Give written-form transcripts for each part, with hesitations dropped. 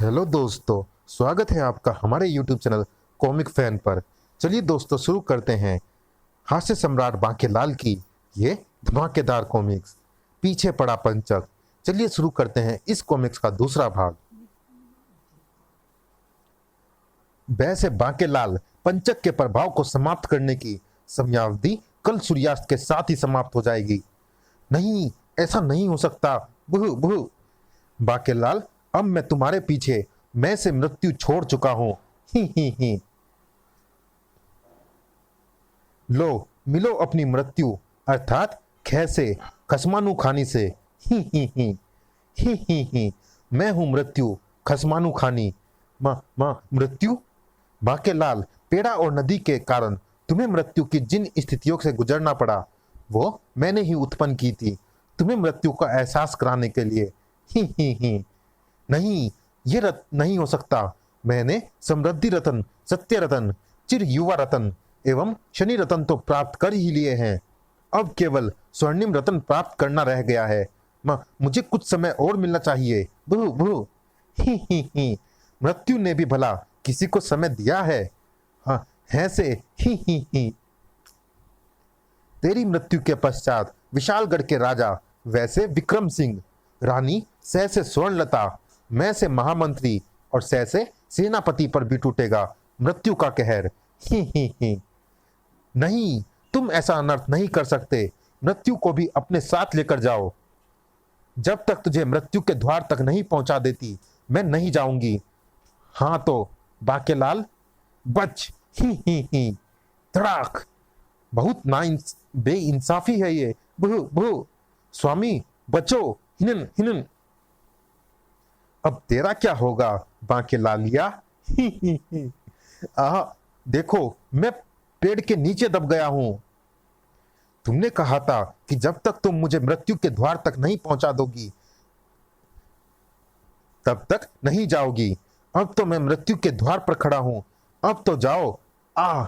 Hello दोस्तों, स्वागत है आपका हमारे YouTube चैनल कॉमिक फैन पर। चलिए दोस्तों शुरू करते हैं हास्य सम्राट बांकेलाल की ये धमाकेदार कॉमिक्स पीछे पड़ा पंचक। चलिए शुरू करते हैं इस कॉमिक्स का दूसरा भाग। वैसे बांकेलाल पंचक के प्रभाव को समाप्त करने की समयावधि कल सूर्यास्त के साथ ही समाप्त हो जाएगी। नहीं, ऐसा नहीं हो सकता। बुहु बुहु। बांकेलाल, अब मैं तुम्हारे पीछे मैं से मृत्यु छोड़ चुका हूं। ही। लो मिलो अपनी मृत्यु अर्थात खे से खसमानू खानी से। ही। मैं हूं मृत्यु खसमानू खानी। मृत्यु। बांकेलाल, पेड़ा और नदी के कारण तुम्हें मृत्यु की जिन स्थितियों से गुजरना पड़ा वो मैंने ही उत्पन्न की थी, तुम्हें मृत्यु का एहसास कराने के लिए। ही। नहीं, ये नहीं हो सकता। मैंने समृद्धि रतन, सत्य रतन, चिर युवा रतन एवं शनि रतन तो प्राप्त कर ही लिए हैं। अब केवल स्वर्णिम रतन प्राप्त करना रह गया है। मुझे कुछ समय और मिलना चाहिए। भू भू। ही। मृत्यु ने भी भला किसी को समय दिया है? हाँ है से। ही। तेरी मृत्यु के पश्चात विशालगढ़ के राजा वैसे विक्रम सिंह, रानी सह से स्वर्णलता, मैं से महामंत्री और सह से सेनापति पर भी टूटेगा मृत्यु का कहर। ही। नहीं, तुम ऐसा अनर्थ नहीं कर सकते। मृत्यु को भी अपने साथ लेकर जाओ। जब तक तुझे मृत्यु के द्वार तक नहीं पहुंचा देती मैं नहीं जाऊंगी। हाँ तो बांकेलाल बच। ही। धड़ाक। बहुत बेइंसाफी है ये। भू भू। स्वामी बचो। हिनन। अब तेरा क्या होगा बांकेलालिया? आह, देखो मैं पेड़ के नीचे दब गया हूं। तुमने कहा था कि जब तक तुम मुझे मृत्यु के द्वार तक नहीं पहुंचा दोगी तब तक नहीं जाओगी। अब तो मैं मृत्यु के द्वार पर खड़ा हूं, अब तो जाओ। आह,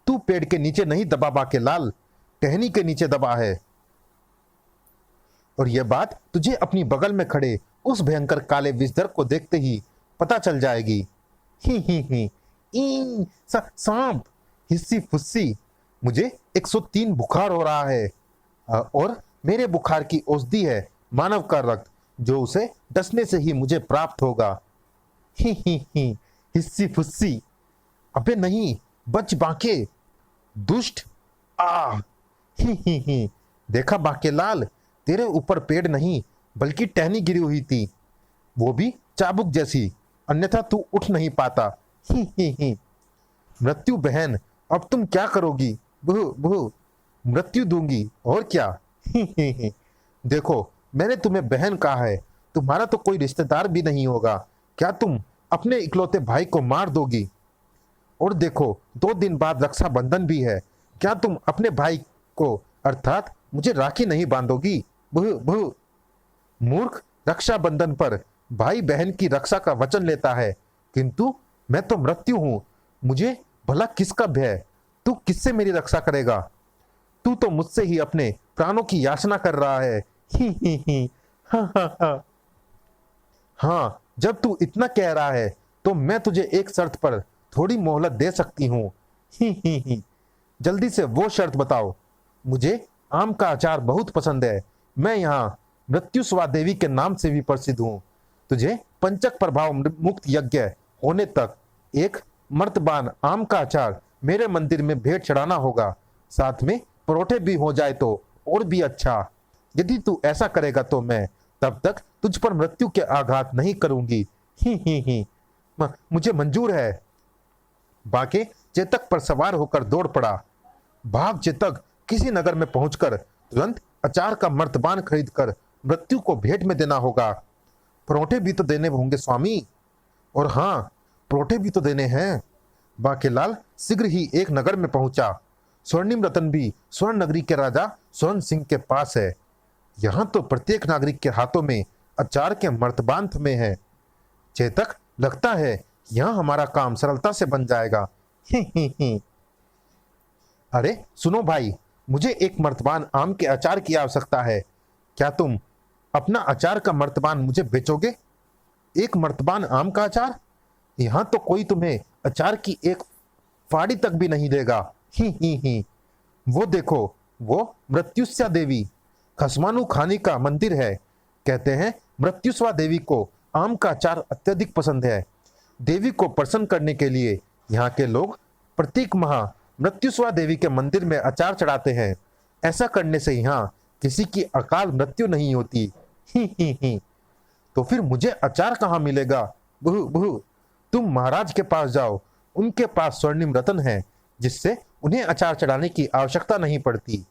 तू पेड़ के नीचे नहीं दबा बांकेलाल, टहनी के नीचे दबा है। और यह बात तुझे अपनी बगल में खड़े उस भयंकर काले विषधर को देखते ही पता चल जाएगी। ही। सांप। हिस्सी फुस्सी। मुझे 103 बुखार हो रहा है और मेरे बुखार की औषधि है मानव का रक्त, जो उसे डसने से ही मुझे प्राप्त होगा। ही। हिस्सी फुस्सी। अबे नहीं, बच बांके दुष्ट। आ। ही। देखा बांकेलाल, तेरे ऊपर पेड़ नहीं बल्कि टहनी गिरी हुई थी, वो भी चाबुक जैसी, अन्यथा तू उठ नहीं पाता। ही। मृत्यु बहन, अब तुम क्या करोगी? भू। मृत्यु दूंगी और क्या। ही। देखो मैंने तुम्हें बहन कहा है, तुम्हारा तो कोई रिश्तेदार भी नहीं होगा। क्या तुम अपने इकलौते भाई को मार दोगी? और देखो 2 दिन बाद रक्षाबंधन भी है, क्या तुम अपने भाई को अर्थात मुझे राखी नहीं बांधोगी? भू। मूर्ख, रक्षाबंधन पर भाई बहन की रक्षा का वचन लेता है, किंतु मैं तो मृत्यु हूं, मुझे भला किसका भय? तू किससे मेरी रक्षा करेगा? तू तो मुझसे ही अपने प्राणों की याचना कर रहा है। ही। हाँ। हाँ, जब तू इतना कह रहा है तो मैं तुझे एक शर्त पर थोड़ी मोहलत दे सकती हूँ। ही। जल्दी से वो शर्त बताओ। मुझे आम का अचार बहुत पसंद है, मैं यहाँ मृत्यु स्वा देवी के नाम से भी प्रसिद्ध हूँ। तुझे पंचक प्रभाव मुक्त यज्ञ होने तक एक मर्तबान आम का अचार मेरे मंदिर में भेंट चढ़ाना होगा, साथ में परोठे भी हो जाए तो और भी अच्छा। यदि तू ऐसा करेगा तो मैं तब तक तुझ पर मृत्यु के आघात नहीं करूंगी। ही। मुझे मंजूर है। बांके चेतक पर सवार होकर दौड़ पड़ा। भाग चेतक, किसी नगर में पहुंचकर तुरंत अचार का मर्तबान खरीद कर मृत्यु को भेंट में देना होगा। परोठे भी तो देने होंगे स्वामी। और हाँ, परोठे भी तो देने हैं। बांकेलाल शीघ्र ही एक नगर में पहुंचा। स्वर्णिम रतन भी स्वर्ण नगरी के राजा स्वर्ण सिंह के पास है। यहाँ तो प्रत्येक नागरिक के हाथों में अचार के मर्तबान थमे हैं। चेतक, लगता है यहाँ हमारा काम सरलता से बन जाएगा। ही। अरे सुनो भाई, मुझे एक मर्तबान आम के अचार की आवश्यकता है। क्या तुम अपना अचार का मर्तबान मुझे बेचोगे? एक मर्तबान आम का अचार? यहाँ तो कोई तुम्हें अचार की एक फाड़ी तक भी नहीं देगा। ही। वो देखो, वो मृत्युस्या देवी खसमानू खानी का मंदिर है। कहते हैं मृत्युस्वा देवी को आम का अचार अत्यधिक पसंद है। देवी को प्रसन्न करने के लिए यहाँ के लोग प्रत्येक माह मृत्युस्वा देवी के मंदिर में अचार चढ़ाते हैं। ऐसा करने से यहाँ किसी की अकाल मृत्यु नहीं होती। ही। तो फिर मुझे अचार कहाँ मिलेगा? बुहु बुहु, तुम महाराज के पास जाओ, उनके पास स्वर्णिम रत्न है जिससे उन्हें अचार चढ़ाने की आवश्यकता नहीं पड़ती।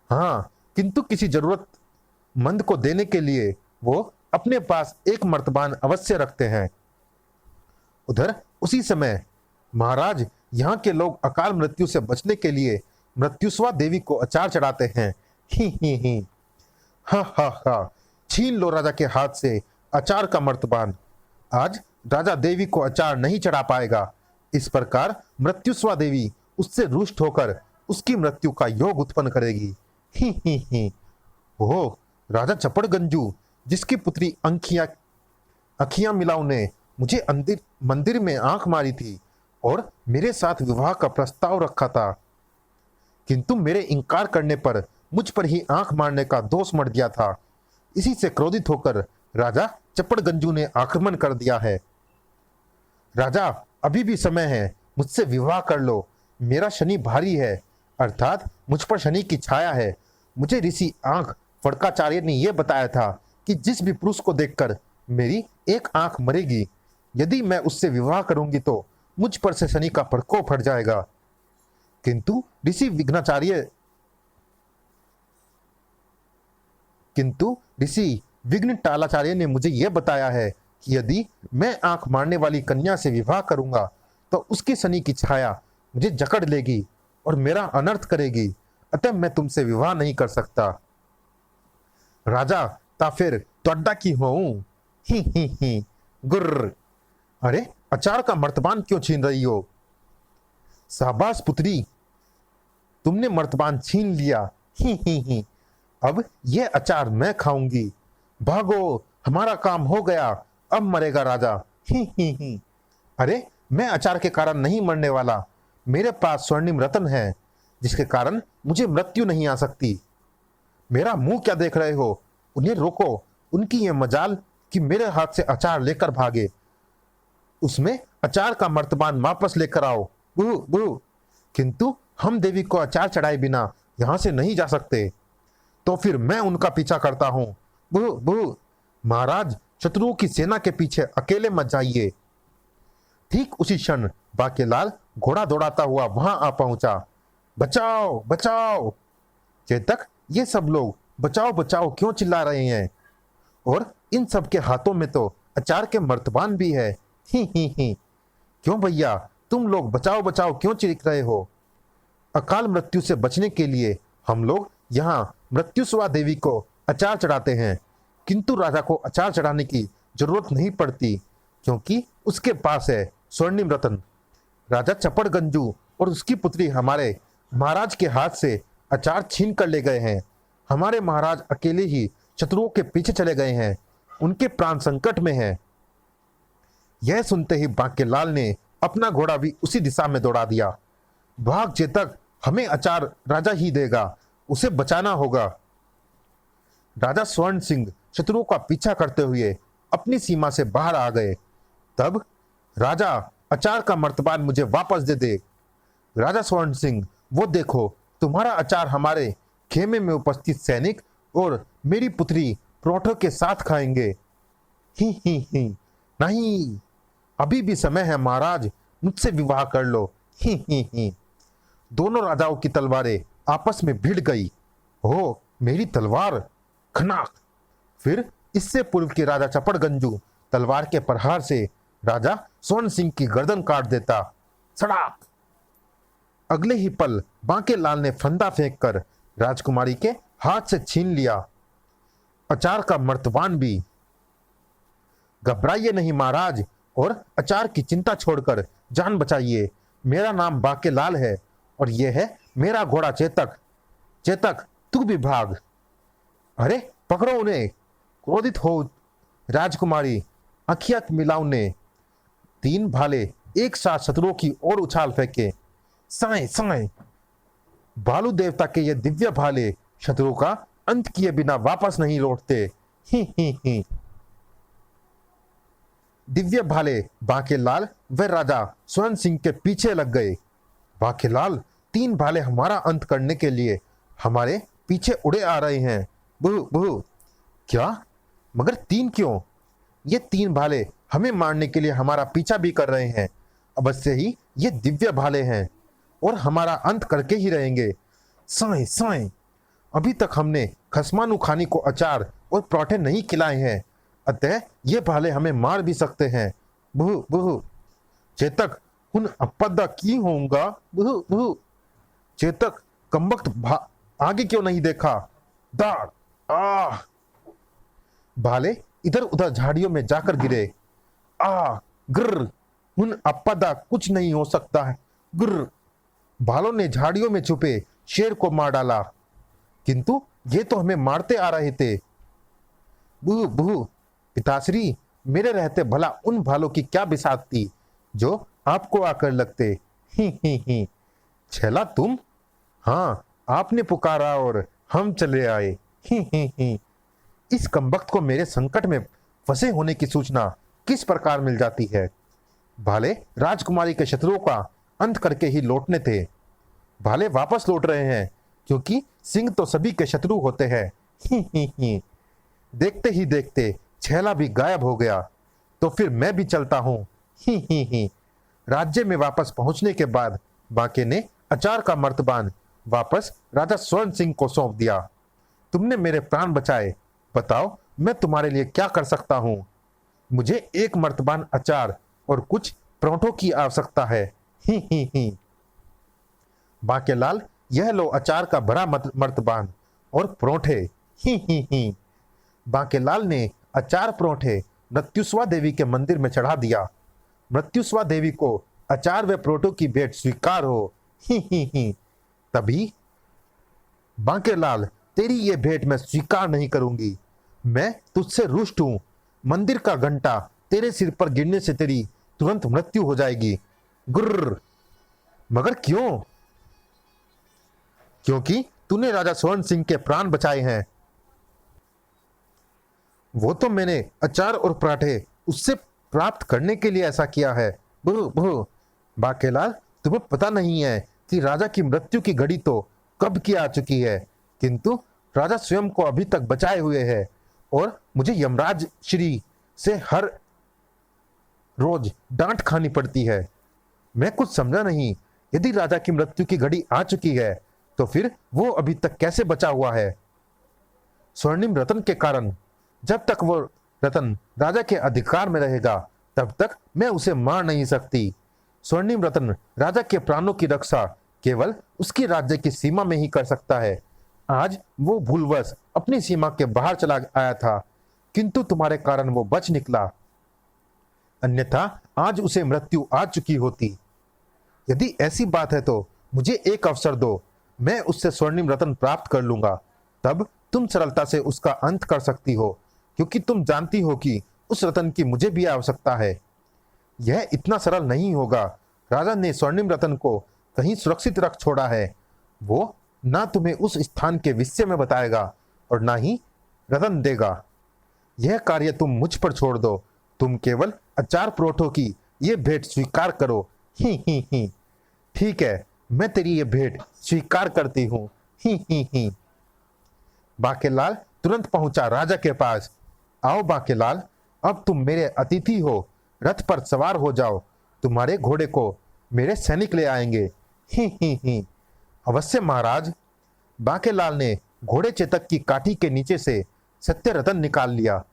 हाँ, किंतु किसी जरूरतमंद को देने के लिए वो अपने पास एक मर्तबान अवश्य रखते हैं। उधर उसी समय महाराज, यहाँ के लोग अकाल मृत्यु से बचने के लिए मृत्युस्वा देवी को अचार चढ़ाते हैं। ही। हा, छीन लो राजा के हाथ से अचार का मर्तबान। आज राजा देवी को अचार नहीं चढ़ा पाएगा। इस प्रकार मृत्युस्वा देवी उससे रुष्ट होकर उसकी मृत्यु का योग उत्पन्न करेगी। ही। ओह, राजा चपड़गंजू, जिसकी पुत्री अखियां मिलाऊ ने मुझे मंदिर में आंख मारी थी और मेरे साथ विवाह का प्रस्ताव रखा था, किंतु मेरे इनकार करने पर मुझ पर ही आंख मारने का दोष मढ़ दिया था। इसी से क्रोधित होकर राजा चपड़गंजू ने आक्रमण कर दिया है। राजा, अभी भी समय है, मुझसे विवाह कर लो। मेरा शनि भारी है, अर्थात मुझ पर शनि की छाया है। मुझे ऋषि आंख फड़काचार्य ने यह बताया था कि जिस भी पुरुष को देखकर मेरी एक आंख मरेगी, यदि मैं उससे विवाह करूंगी तो मुझ पर से शनि का प्रकोप हट जाएगा। किंतु ऋषि विघ्न टालाचार्य ने मुझे यह बताया है कि यदि मैं आंख मारने वाली कन्या से विवाह करूंगा तो उसकी शनि की छाया मुझे जकड़ लेगी और मेरा अनर्थ करेगी। अतः मैं तुमसे विवाह नहीं कर सकता। राजा, ता फिर त्वड्डा की होऊं? ही। गुर्र। अरे, अचार का मर्तबान क्यों छीन रही हो? शाबाश पुत्री, तुमने मर्तबान छीन लिया। ही। अब यह अचार मैं खाऊंगी। भागो, हमारा काम हो गया, अब मरेगा राजा। ही। अरे, मैं अचार के कारण नहीं मरने वाला। मेरे पास स्वर्णिम रत्न है जिसके कारण मुझे मृत्यु नहीं आ सकती। मेरा मुंह क्या देख रहे हो? उन्हें रोको। उनकी यह मजाल कि मेरे हाथ से अचार लेकर भागे। उसमें अचार का मर्तबान वापस लेकर आओ। बुहु। किंतु हम देवी को अचार चढ़ाए बिना यहां से नहीं जा सकते। तो फिर मैं उनका पीछा करता हूं। बुहु। महाराज, शत्रुओं की सेना के पीछे अकेले मत जाइए। ठीक उसी क्षण बाकेलाल घोड़ा दौड़ाता हुआ वहां आ पहुंचा। बचाओ बचाओ! चेतक, ये सब लोग बचाओ बचाओ क्यों चिल्ला रहे हैं? और इन सब के हाथों में तो अचार के मर्तबान भी है। ही। क्यों भैया, तुम लोग बचाओ बचाओ क्यों चिल्ला रहे हो? अकाल मृत्यु से बचने के लिए हम लोग यहाँ मृत्युस्वा देवी को अचार चढ़ाते हैं, किंतु राजा को अचार चढ़ाने की जरूरत नहीं पड़ती क्योंकि उसके पास है स्वर्णिम रत्न। राजा चपड़गंजू और उसकी पुत्री हमारे महाराज के हाथ से अचार छीन कर ले गए हैं। हमारे महाराज अकेले ही शत्रुओं के पीछे चले गए हैं। उनके प्राण संकट में हैं। यह सुनते ही बांकेलाल ने अपना घोड़ा भी उसी दिशा में दौड़ा दिया। भाग चेतक, हमें अचार राजा ही देगा, उसे बचाना होगा। राजा स्वर्ण सिंह शत्रुओं का पीछा करते हुए अपनी सीमा से बाहर आ गए। तब, राजा, अचार का मर्तबान मुझे वापस दे दे। राजा स्वर्ण सिंह, वो देखो, तुम्हारा अचार हमारे खेमे में उपस्थित सैनिक और मेरी पुत्री प्रोठो के साथ खाएंगे। ही। नहीं, अभी भी समय है महाराज, मुझसे विवाह कर लो। ही। दोनों राजाओं की तलवारें आपस में भिड़ गई। ओह, मेरी तलवार! खनाक! फिर इससे पूर्व के राजा चपड़गंजू तलवार के प्रहार से राजा स्वर्ण सिंह की गर्दन काट देता। सड़ाक! अगले ही पल बांकेलाल ने फंदा फेंककर राजकुमारी के हाथ से छीन लिया अचार का मर्तबान भी। घबराइए नहीं महाराज, और अचार की चिंता छोड़कर जान बचाइए। मेरा नाम बांकेलाल है और यह है मेरा घोड़ा चेतक। चेतक, तू भी भाग। अरे, पकड़ो उन्हें! क्रोधित हो राजकुमारी, अखियात मिलाऊ ने तीन भाले एक साथ शत्रुओं की ओर उछाल फेंके। साए साए, भालू देवता के ये दिव्य भाले शत्रुओं का अंत किए बिना वापस नहीं लौटते। ही। दिव्य भाले बांकेलाल व राजा स्वर्ण सिंह के पीछे लग गए। बांकेलाल, तीन भाले हमारा अंत करने के लिए हमारे पीछे उड़े आ रहे हैं। बुहु बुहु। क्या? मगर तीन क्यों? ये तीन भाले हमें मारने के लिए हमारा पीछा भी कर रहे हैं। अवश्य ही ये दिव्य भाले हैं और हमारा अंत करके ही रहेंगे। साए साए, अभी तक हमने खसमानू खानी को अचार और पराठे नहीं खिलाए हैं, अतः ये भाले हमें मार भी सकते हैं। बुहु बुहु। चेतक, उन अपदा की होऊंगा। बुहु बुहु। चेतक, कमबख्त आगे क्यों नहीं देखा? दाड़ आह। भाले इधर उधर झाड़ियों में जाकर गिरे। आ ग्र, उन अपदा कुछ नहीं हो सकता है। ग्र। भालों ने झाड़ियों में छुपे शेर को मार डाला, किंतु ये तो हमें मारते आ रहे थे। बुहु बुहु। पिताश्री, मेरे रहते भला उन भालों की क्या बिसात थी जो आपको आकर लगते। ही। छेला तुम? हाँ, आपने पुकारा और हम चले आए। ही। इस कमबख्त को मेरे संकट में फंसे होने की सूचना किस प्रकार मिल जाती है? भाले राजकुमारी के शत्रुओं का अंत करके ही लौटने थे। भाले वापस लौट रहे हैं क्योंकि सिंह तो सभी के शत्रु होते हैं। ही। देखते ही देखते छेला भी गायब हो गया, तो फिर मैं भी चलता हूं। ही। राज्य में वापस पहुंचने के बाद बांके ने अचार का मर्तबान वापस राजा स्वर्ण सिंह को सौंप दिया। तुमने मेरे प्राण बचाए, बताओ मैं तुम्हारे लिए क्या कर सकता हूं? मुझे एक मर्तबान अचार और कुछ पराठों की आवश्यकता है। ही। बांकेलाल, यह लो अचार का बड़ा मर्तबान और पराठे। ही। बांकेलाल ने अचार पराठे मृत्युस्वा देवी के मंदिर में चढ़ा दिया। मृत्युस्वा देवी को अचार व पराठों की भेंट स्वीकार हो। ही। तभी, बांकेलाल, तेरी ये भेंट मैं स्वीकार नहीं करूंगी। मैं तुझसे रुष्ट हूं। मंदिर का घंटा तेरे सिर पर गिरने से तेरी तुरंत मृत्यु हो जाएगी। गुर्र। मगर क्यों? क्योंकि तूने राजा स्वर्ण सिंह के प्राण बचाए हैं। वो तो मैंने अचार और पराठे उससे प्राप्त करने के लिए ऐसा किया है। बुहु बुहु। बांकेलाल, तुम्हें पता नहीं है कि राजा की मृत्यु की घड़ी तो कब की आ चुकी है, किंतु राजा स्वयं को अभी तक बचाए हुए है और मुझे यमराज श्री से हर रोज डांट खानी पड़ती है। मैं कुछ समझा नहीं। यदि राजा की मृत्यु की घड़ी आ चुकी है तो फिर वो अभी तक कैसे बचा हुआ है? स्वर्णिम रत्न के कारण। जब तक वो रत्न राजा के अधिकार में रहेगा तब तक मैं उसे मार नहीं सकती। स्वर्णिम रत्न राजा के प्राणों की रक्षा केवल उसकी राज्य की सीमा में ही कर सकता है। आज वो भूलवश अपनी सीमा के बाहर चला आया था, किंतु तुम्हारे कारण वो बच निकला, अन्यथा आज उसे मृत्यु आ चुकी होती। यदि ऐसी बात है तो मुझे एक अवसर दो, मैं उससे स्वर्णिम रत्न प्राप्त कर लूंगा। तब तुम सरलता से उसका अंत कर सकती हो, क्योंकि तुम जानती हो कि उस रत्न की मुझे भी आवश्यकता है। यह इतना सरल नहीं होगा। राजा ने स्वर्णिम रत्न को कहीं सुरक्षित रख छोड़ा है। वो ना तुम्हें उस स्थान के विषय में बताएगा और ना ही रत्न देगा। यह कार्य तुम मुझ पर छोड़ दो। तुम केवल अचार परोठों की ये भेंट स्वीकार करो। ही। ठीक है, मैं तेरी ये भेंट स्वीकार करती हूँ। ही। बांकेलाल तुरंत पहुंचा राजा के पास। आओ बांकेलाल, अब तुम मेरे अतिथि हो। रथ पर सवार हो जाओ, तुम्हारे घोड़े को मेरे सैनिक ले आएंगे। ही। अवश्य महाराज। बांकेलाल ने घोड़े चेतक की काठी के नीचे से सत्य रतन निकाल लिया।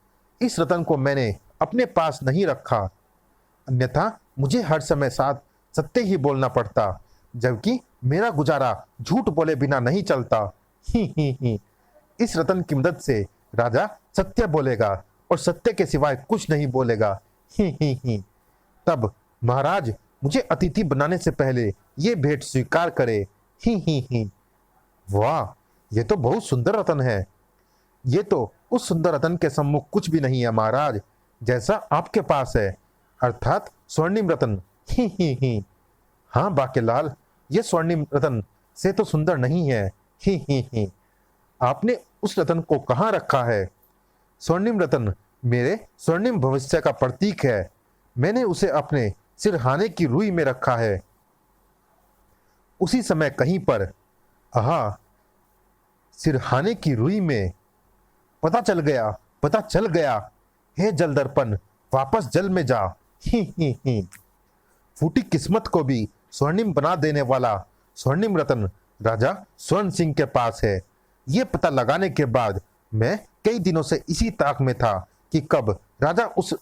इस रतन को मैंने अपने पास नहीं रखा, अन्यथा मुझे हर समय साथ सत्य ही बोलना पड़ता, जबकि मेरा गुजारा झूठ बोले बिना नहीं चलता। ही। इस रतन की मदद से राजा सत्य बोलेगा और सत्य के सिवाय कुछ नहीं बोलेगा। ही। तब महाराज मुझे अतिथि बनाने से पहले ये भेंट स्वीकार करे। ही। वाह, ये तो बहुत सुंदर रतन है। ये तो उस सुंदर रतन के सम्मुख कुछ भी नहीं है महाराज। जैसा आपके पास है, अर्थात स्वर्णिम रत्न। ही ही ही। हाँ बाकेलाल, ये स्वर्णिम रत्न से तो सुंदर नहीं है। ही ही ही। आपने उस रत्न को कहाँ रखा है? स्वर्णिम रत्न मेरे स्वर्णिम भविष्य का प्रतीक है। मैंने उसे अपने सिरहाने की रुई में रखा है। उसी समय कहीं पर, आहा, सिरहाने की रुई में। पता चल गया, पता चल गया। हे जल दर्पण, वापस जल में जा। ही ही ही। फूटी किस्मत को भी स्वर्णिम बना देने वाला स्वर्णिम रत्न राजा स्वर्ण सिंह के पास है। यह पता लगाने के बाद मैं कई दिनों से इसी ताक में था कि कब राजा उस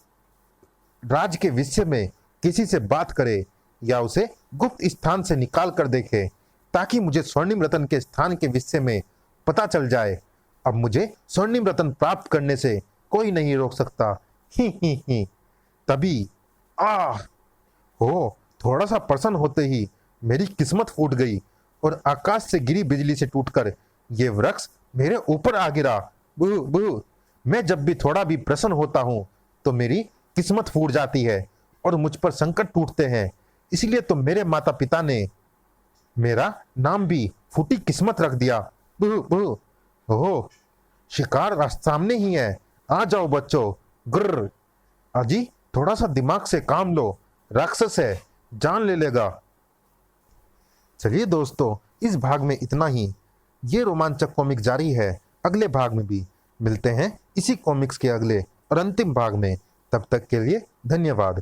राज के विषय में किसी से बात करे या उसे गुप्त स्थान से निकाल कर देखे, ताकि मुझे स्वर्णिम रत्न के स्थान के विषय में पता चल जाए। अब मुझे स्वर्णिम रत्न प्राप्त करने से कोई नहीं रोक सकता। ही ही ही। तभी हो, थोड़ा सा प्रसन्न होते ही मेरी किस्मत फूट गई और आकाश से गिरी बिजली से टूटकर ये वृक्ष मेरे ऊपर आ गिरा। बू बू। मैं जब भी थोड़ा भी प्रसन्न होता हूँ तो मेरी किस्मत फूट जाती है और मुझ पर संकट टूटते हैं। इसलिए तो मेरे माता पिता ने मेरा नाम भी फूटी किस्मत रख दिया। बू बू। ओह, शिकार सामने ही है। आ जाओ बच्चों। ग्र। अजी, थोड़ा सा दिमाग से काम लो, राक्षस है, जान ले लेगा। चलिए दोस्तों, इस भाग में इतना ही। ये रोमांचक कॉमिक जारी है अगले भाग में भी। मिलते हैं इसी कॉमिक्स के अगले और अंतिम भाग में। तब तक के लिए धन्यवाद।